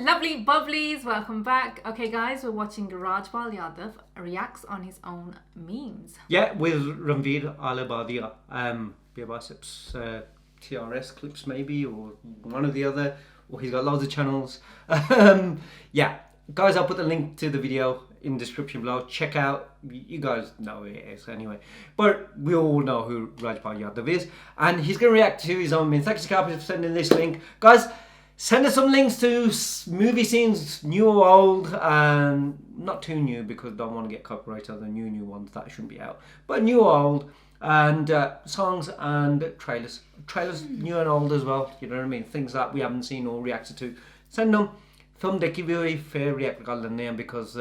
Lovely bubblies, welcome back. Okay, guys, we're watching Rajpal Yadav reacts on his own memes. Yeah, with Ranveer Alabadia. Biabasip's TRS clips, maybe, or one or the other. Or he's got loads of channels. Yeah, guys, I'll put the link to the video in the description below. Check out. You guys know who it is anyway. But we all know who Rajpal Yadav is. And he's going to react to his own memes. Thanks to Carpet for sending this link. Guys, send us some links to movie scenes, new or old, and not too new because I don't want to get copyrighted on the new ones that shouldn't be out. But new or old, and songs and trailers. Trailers new and old as well, you know what I mean? Things that we haven't seen or reacted to. Send them. Film देखी भी हुई फिर react कर लेने हैं because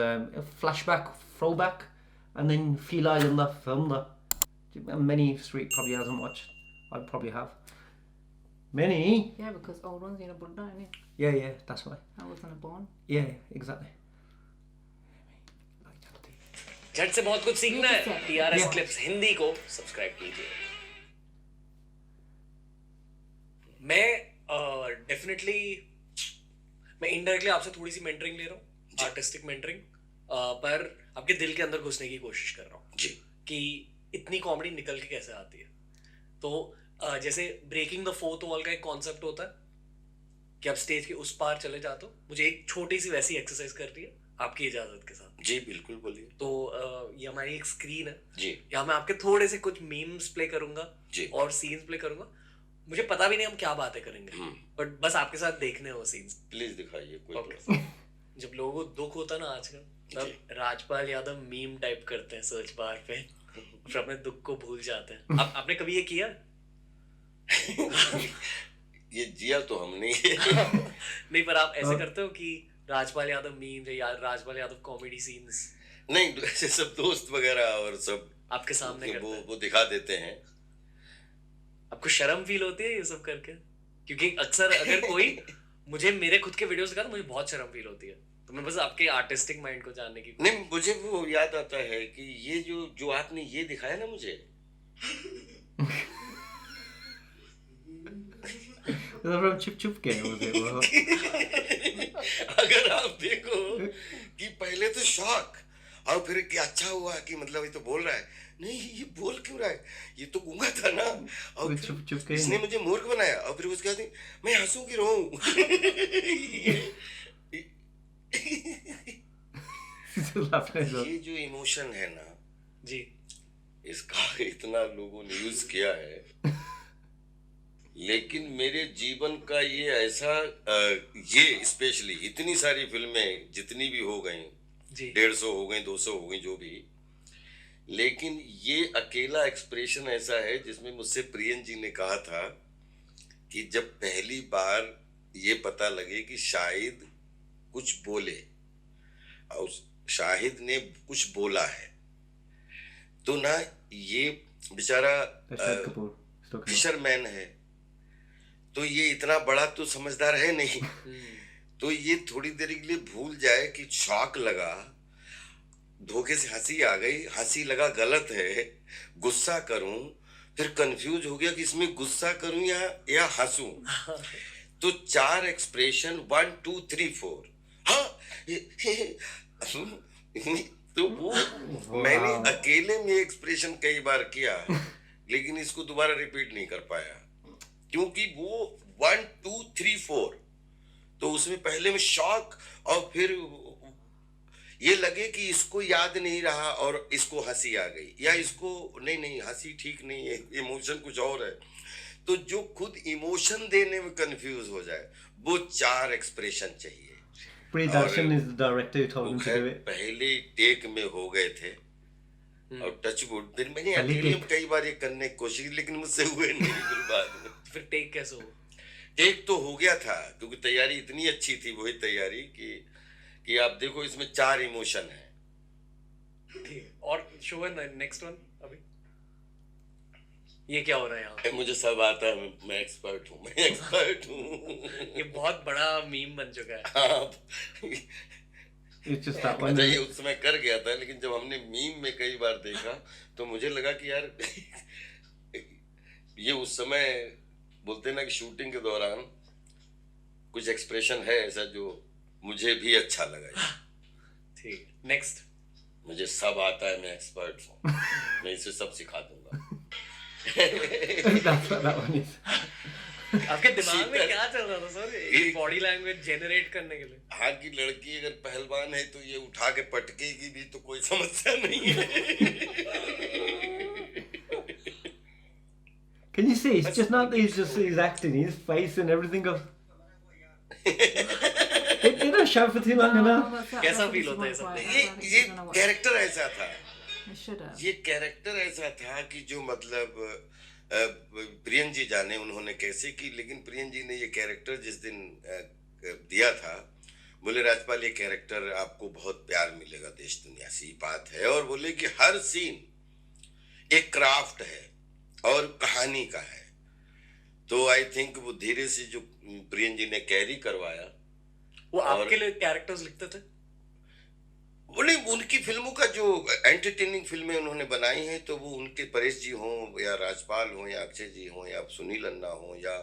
flashback, throwback, and then feel I in the film that many Street probably hasn't watched. I probably have. Many? Yeah, because old ones, you know, Buddha, innit? Yeah, that's why. I wasn't born. Yeah, exactly. झट से बहुत कुछ सीखना है TRS clips Hindi को subscribe कीजिए। मैं definitely मैं इनडायरेक्टली आपसे थोड़ी सी मेंटरिंग ले रहा हूँ, आर्टिस्टिक मेंटरिंग, पर आपके दिल के अंदर घुसने की कोशिश कर रहा हूँ जी कि इतनी कॉमेडी निकल के कैसे आती है। तो जैसे ब्रेकिंग द फोर्थ वॉल का एक कॉन्सेप्ट होता है कि आप स्टेज के उस पार चले जाते हो। मुझे एक छोटी सी वैसी एक्सरसाइज करनी है आपकी इजाजत के साथ। जी बिल्कुल बोलिए। तो ये हमारी एक स्क्रीन है जी, यहाँ मैं आपके थोड़े से कुछ मीम्स प्ले करूंगा जी और सीन्स प्ले करूंगा। मुझे पता भी नहीं हम क्या बातें करेंगे, बट बस आपके साथ देखने हो सीन्स। प्लीज दिखाइए कोई okay. जब लोगों को दुख होता ना आजकल, तब राजपाल यादव मीम टाइप करते हैं सर्च बार पे फिर अपने दुख को भूल जाते हैं। आपने कभी ये किया? ये जिया तो हमने नहीं, पर आप ऐसे करते हो कि राजपाल यादव मीम या राजपाल यादव कॉमेडी सीन्स? नहीं, ऐसे सब दोस्त वगैरह और सब आपके सामने वो दिखा देते हैं। आपको शर्म फील होती है ये सब करके? क्योंकि अक्सर अगर कोई मुझे मेरे खुद के वीडियोस दिखा तो मुझे बहुत शर्म फील होती है। तो मैं बस आपके आर्टिस्टिक माइंड को जानने की। नहीं, मुझे वो याद आता है कि ये जो आपने ये दिखाया ना मुझे चुप के अगर आप देखो कि पहले तो शॉक और फिर क्या अच्छा हुआ कि मतलब ये तो बोल रहा है, नहीं ये बोल क्यों रहा है, ये तो गूंगा था ना, और चुप के इसने मुझे मूर्ख बनाया और फिर उसके बाद मैं हंसू की रोऊं। ये जो इमोशन है ना जी, इसका इतना लोगों ने यूज किया है, लेकिन मेरे जीवन का ये ऐसा ये स्पेशली इतनी सारी फिल्में जितनी भी हो गई, 150 हो गई, 200 हो गई, जो भी, लेकिन ये अकेला एक्सप्रेशन ऐसा है जिसमें मुझसे प्रियन जी ने कहा था कि जब पहली बार ये पता लगे कि शाहिद कुछ बोले और शाहिद ने कुछ बोला है, तो ना ये बेचारा फिशरमैन है, तो ये इतना बड़ा तो समझदार है नहीं, तो ये थोड़ी देर के लिए भूल जाए कि शॉक लगा, धोखे से हंसी आ गई, हंसी लगा गलत है, गुस्सा करूं, फिर कंफ्यूज हो गया कि इसमें गुस्सा करूं या हंसूं। तो 4 एक्सप्रेशन 1 2 3 4 हाँ तो वो मैंने अकेले में एक्सप्रेशन कई बार किया, लेकिन इसको दोबारा रिपीट नहीं कर पाया क्योंकि वो 1 2 3 4 तो उसमें पहले में शॉक और फिर ये लगे कि इसको याद नहीं रहा और इसको हंसी आ गई, या इसको नहीं हंसी ठीक नहीं है, इमोशन कुछ और है, तो जो खुद इमोशन देने में कंफ्यूज हो जाए, वो 4 एक्सप्रेशन चाहिए। Priyadarshana is the director who told him to do it. पहले टेक में हो गए थे और टच वुड, फिर मैंने अकेले में कई बार ये करने की कोशिश की, लेकिन मुझसे हुए नहीं फिर बाद में। फिर टेक कैसे हो? टेक तो हो गया था क्योंकि तैयारी इतनी अच्छी थी, वही तैयारी कि आप देखो इसमें 4 इमोशन है। ठीक, और शो है नेक्स्ट वन। अभी ये क्या हो रहा है यहाँ? मुझे सब आता है, मैं एक्सपर्ट हूँ। ये बहुत बड़ा मीम बन चुका है। हाँ, अच्छा, ये उस समय कर गया था, लेकिन जब हमने मीम में कई बार देखा तो मुझे लगा कि यार ये उस समय बोलते ना कि शूटिंग के दौरान कुछ एक्सप्रेशन है ऐसा जो मुझे भी अच्छा लगा ये। ठीक, नेक्स्ट। मुझे सब आता है, मैं एक्सपर्ट हूँ, मैं इसे सब सिखा दूंगा। That's what that one is. आपके दिमाग में शीतल। क्या चल रहा था सर, एक- बॉडी लैंग्वेज जनरेट करने के लिए? हाँ की लड़की अगर पहलवान है तो ये उठा के पटकेगी भी तो कोई समस्या नहीं है। Can you see? It's just not that he's acting, his face and everything of. They don't show for too long enough. कैसा feel होता है सब? ये कैरेक्टर ऐसा था, I should have. ये कैरेक्टर ऐसा था कि जो मतलब प्रियन जी जाने उन्होंने कैसे की, लेकिन प्रियन जी ने ये कैरेक्टर जिस दिन दिया था, बोले राजपाल ये कैरेक्टर आपको बहुत प्यार मिलेगा देश दुनिया से, ये बात है, और बोले कि हर सीन एक क्राफ्ट है और कहानी का है। तो आई थिंक वो धीरे से जो प्रियन जी ने कैरी करवाया। वो आपके लिए कैरेक्टर्स लिखते थे? बोले उनकी फिल्मों का जो एंटरटेनिंग फिल्में उन्होंने बनाई हैं, तो वो उनके परेश जी हों या राजपाल हों या अक्षय जी हों या सुनील अन्ना हों या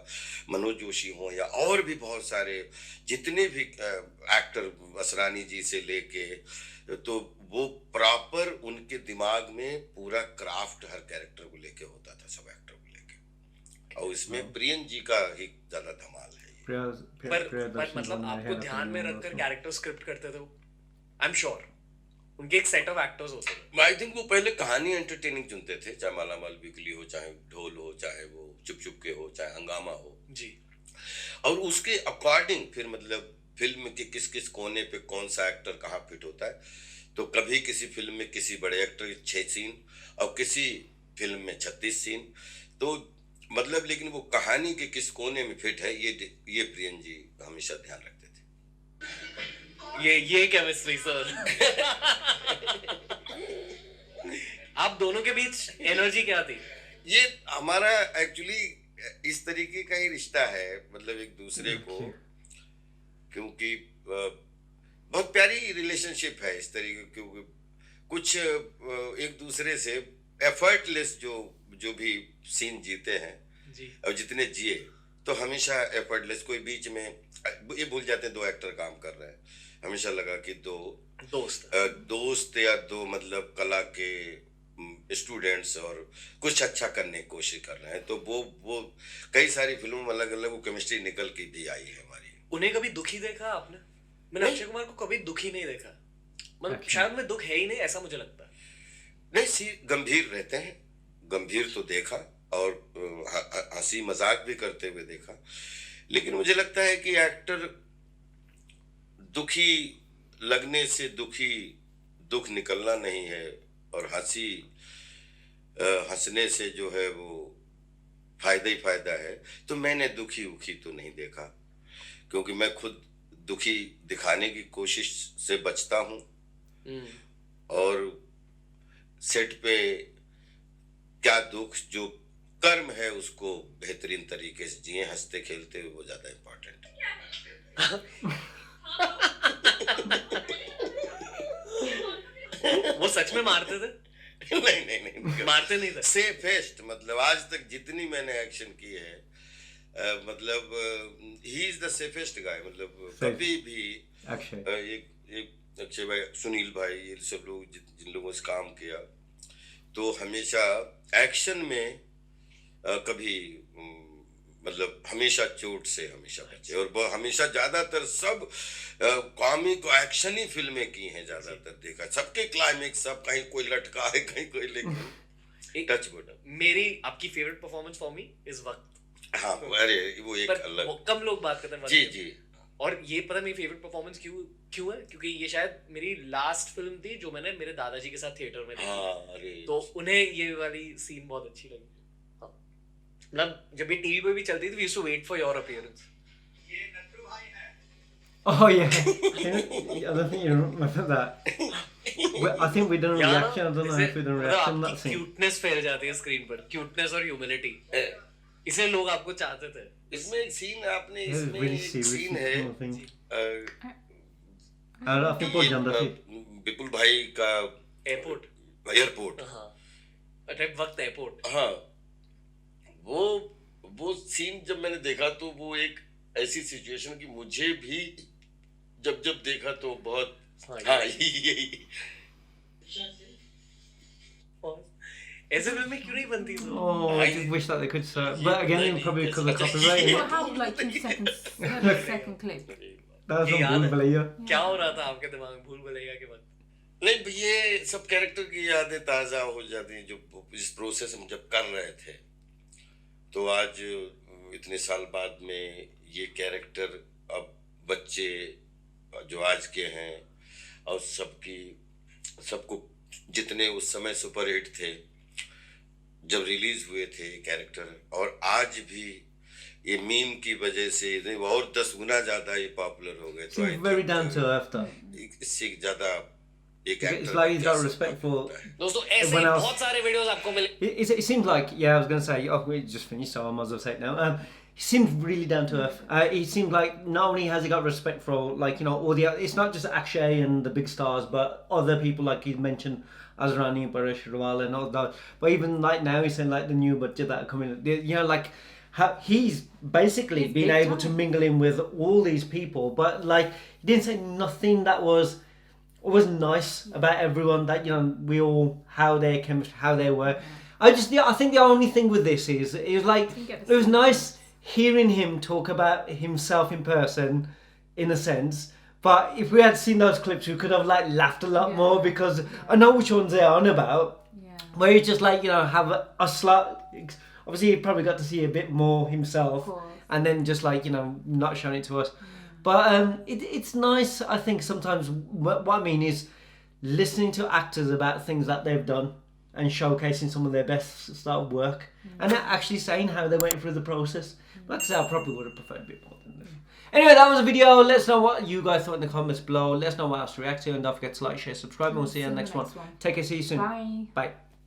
मनोज जोशी हों या और भी बहुत सारे जितने भी एक्टर, असरानी जी से लेके, तो वो प्रॉपर उनके दिमाग में पूरा क्राफ्ट हर कैरेक्टर को लेके होता था, सब एक्टर को लेके। और इसमें प्रियन जी का ही ज्यादा धमाल है ये। पर मतलब आपको ध्यान में रखकर कैरेक्टर स्क्रिप्ट करते थे वो? आई एम श्योर उनके एक सेट ऑफ एक्टर्स होते थे। आई थिंक वो पहले कहानी एंटरटेनिंग चुनते थे, चाहे मालामाल वीकली हो, चाहे ढोल हो, चाहे वो चुप चुप के हो, चाहे हंगामा हो जी। और उसके अकॉर्डिंग फिर मतलब फिल्म के किस किस कोने पे कौन सा एक्टर कहाँ फिट होता है। तो कभी किसी फिल्म में किसी बड़े एक्टर के 6 सीन और किसी फिल्म में 36 सीन, तो मतलब लेकिन वो कहानी के किस कोने में फिट है, ये प्रियन जी हमेशा ध्यान रखते थे। ये केमिस्ट्री सर। आप दोनों के बीच एनर्जी क्या थी? ये हमारा एक्चुअली इस तरीके का ही रिश्ता है, मतलब एक दूसरे को, क्योंकि बहुत प्यारी रिलेशनशिप है इस तरीके, क्योंकि कुछ एक दूसरे से एफर्टलेस जो भी सीन जीते हैं जी। और जितने जिए तो हमेशा एफर्टलेस, कोई बीच में ये भूल जाते हैं 2 एक्टर काम कर रहे हैं, हमेशा लगा कि 2 दोस्त या 2 मतलब कला के स्टूडेंट्स और कुछ अच्छा करने की कोशिश कर रहे हैं। तो वो कई सारी फिल्मों में अलग अलग वो केमिस्ट्री निकल के भी आई है हमारी। उन्हें कभी दुखी देखा आपने? मैंने अक्षय कुमार को कभी दुखी नहीं देखा, मतलब शायद में दुख है ही नहीं, ऐसा मुझे लगता है। नहीं, गंभीर रहते हैं, गंभीर तो देखा और हंसी मजाक भी करते हुए देखा, लेकिन मुझे लगता है कि एक्टर दुखी लगने से दुख निकलना नहीं है, और हंसने से जो है वो फायदा ही फायदा है। तो मैंने दुखी तो नहीं देखा, क्योंकि मैं खुद दुखी दिखाने की कोशिश से बचता हूँ, और सेट पे क्या दुख, जो कर्म है उसको बेहतरीन तरीके से जिए हंसते खेलते हुए, वो ज्यादा इम्पोर्टेंट है। वो सच में मारते थे? नहीं मारते नहीं थे। सेफेस्ट, मतलब आज तक जितनी मैंने एक्शन की है, मतलब ही इज द सेफेस्ट गाय, मतलब कभी भी एक अक्षय भाई, सुनील भाई, ये सब लोग जिन लोगों से काम किया, तो हमेशा एक्शन में कभी मतलब हमेशा चोट से हमेशा बचे, और हमेशा ज्यादातर सब कॉमिक एक्शन ही फिल्में की हैं ज्यादातर, देखा सबके क्लाइमेक्स, सब कहीं कोई लटका है, कहीं कोई, लेकिन टच वुड। मेरी आपकी favourite performance for me is वक्त। हाँ, अरे वो एक अलग, कम लोग बात करते हैं जी जी। और ये पता मेरी फेवरेट परफॉर्मेंस क्यों है, क्योंकि ये शायद मेरी लास्ट फिल्म थी जो मैंने मेरे दादाजी के साथ थिएटर में देखी। हाँ, अरे तो उन्हें ये वाली सीन बहुत अच्छी लगी। मतलब जब ये टीवी पे भी चलती थी, we used to wait for your appearance. ये नट्टू भाई है। Oh yeah, I don't think you remember that. I think we done a reaction. I don't know if we done a reaction that scene. Cuteness फैल जाती है screen पर, cuteness और humility, इसलिए लोग आपको चाहते थे। इसमें एक सीन आपने, This is इसमें really एक serious. सीन है, I think बहुत जानता थी। विपुल भाई का एयरपोर्ट, हाँ, अटैक वक्त एयरपोर्ट, हाँ, वो सीन जब मैंने देखा तो वो एक ऐसी सिचुएशन कि मुझे भी जब जब देखा तो बहुत हाँ, हाँ यही और ऐसे फिल्में क्यों नहीं बनती तो Oh, I just wish that they could start. But again, probably because of copyright. Well, how like 30 second clip? That's ये not याद good, है? Bhalia. क्या हो रहा था आपके दिमाग में भूल भुलैया के बाद? नहीं ये सब कैरेक्टर की यादें ताज़ा हो जाती हैं जो इस प्रोसेस हम जब कर रहे थे तो आज इतने साल बाद में ये कैरेक्टर अब बच्चे जो आज के हैं और सबको जितने उस समय सुपरहिट थे जब रिलीज हुए थे कैरेक्टर और आज भी ये मीम की वजह से और 10 गुना ज्यादा ये पॉपुलर हो गए तो Seems very down to earth, though. इससे ज्यादा एक It's actor like he's got respect for. दोस्तों ऐसे ही Everyone else- बहुत सारे वीडियोस आपको मिले It seems like, yeah, I was going to say, oh, we just finished, so I might as well say it now. He seems really down to earth. He seems like not only has he got respect for, like, you know, all the, it's not just Akshay and the big stars, but other people, like he mentioned, Azrani, Paresh Rawal and all that. But even like now, he's saying, like, the new budget that are coming, you know, like, he's basically He's been big able to time. mingle in with all these people, but, like, he didn't say nothing that was nice about everyone, that, you know, we all, how their chemistry, how they were. I think the only thing with this is, it was like, Didn't get it the was sense. nice hearing him talk about himself in person, in a sense. But if we had seen those clips, we could have, like, laughed a lot Yeah. more, because I know which ones they're on about. Yeah. Where he just, like, you know, have a slight, obviously he probably got to see a bit more himself, Of course. and then just, like, you know, not showing it to us. But it's nice, I think, sometimes. What I mean is listening to actors about things that they've done and showcasing some of their best style of work, and actually saying how they went through the process. Like I said, I probably would have preferred a bit more than this. Anyway, that was a video. Let us know what you guys thought in the comments below. Let us know what else to react to, and don't forget to like, share, subscribe, and we'll see you in the next one. Take care, see you soon. Bye. Bye.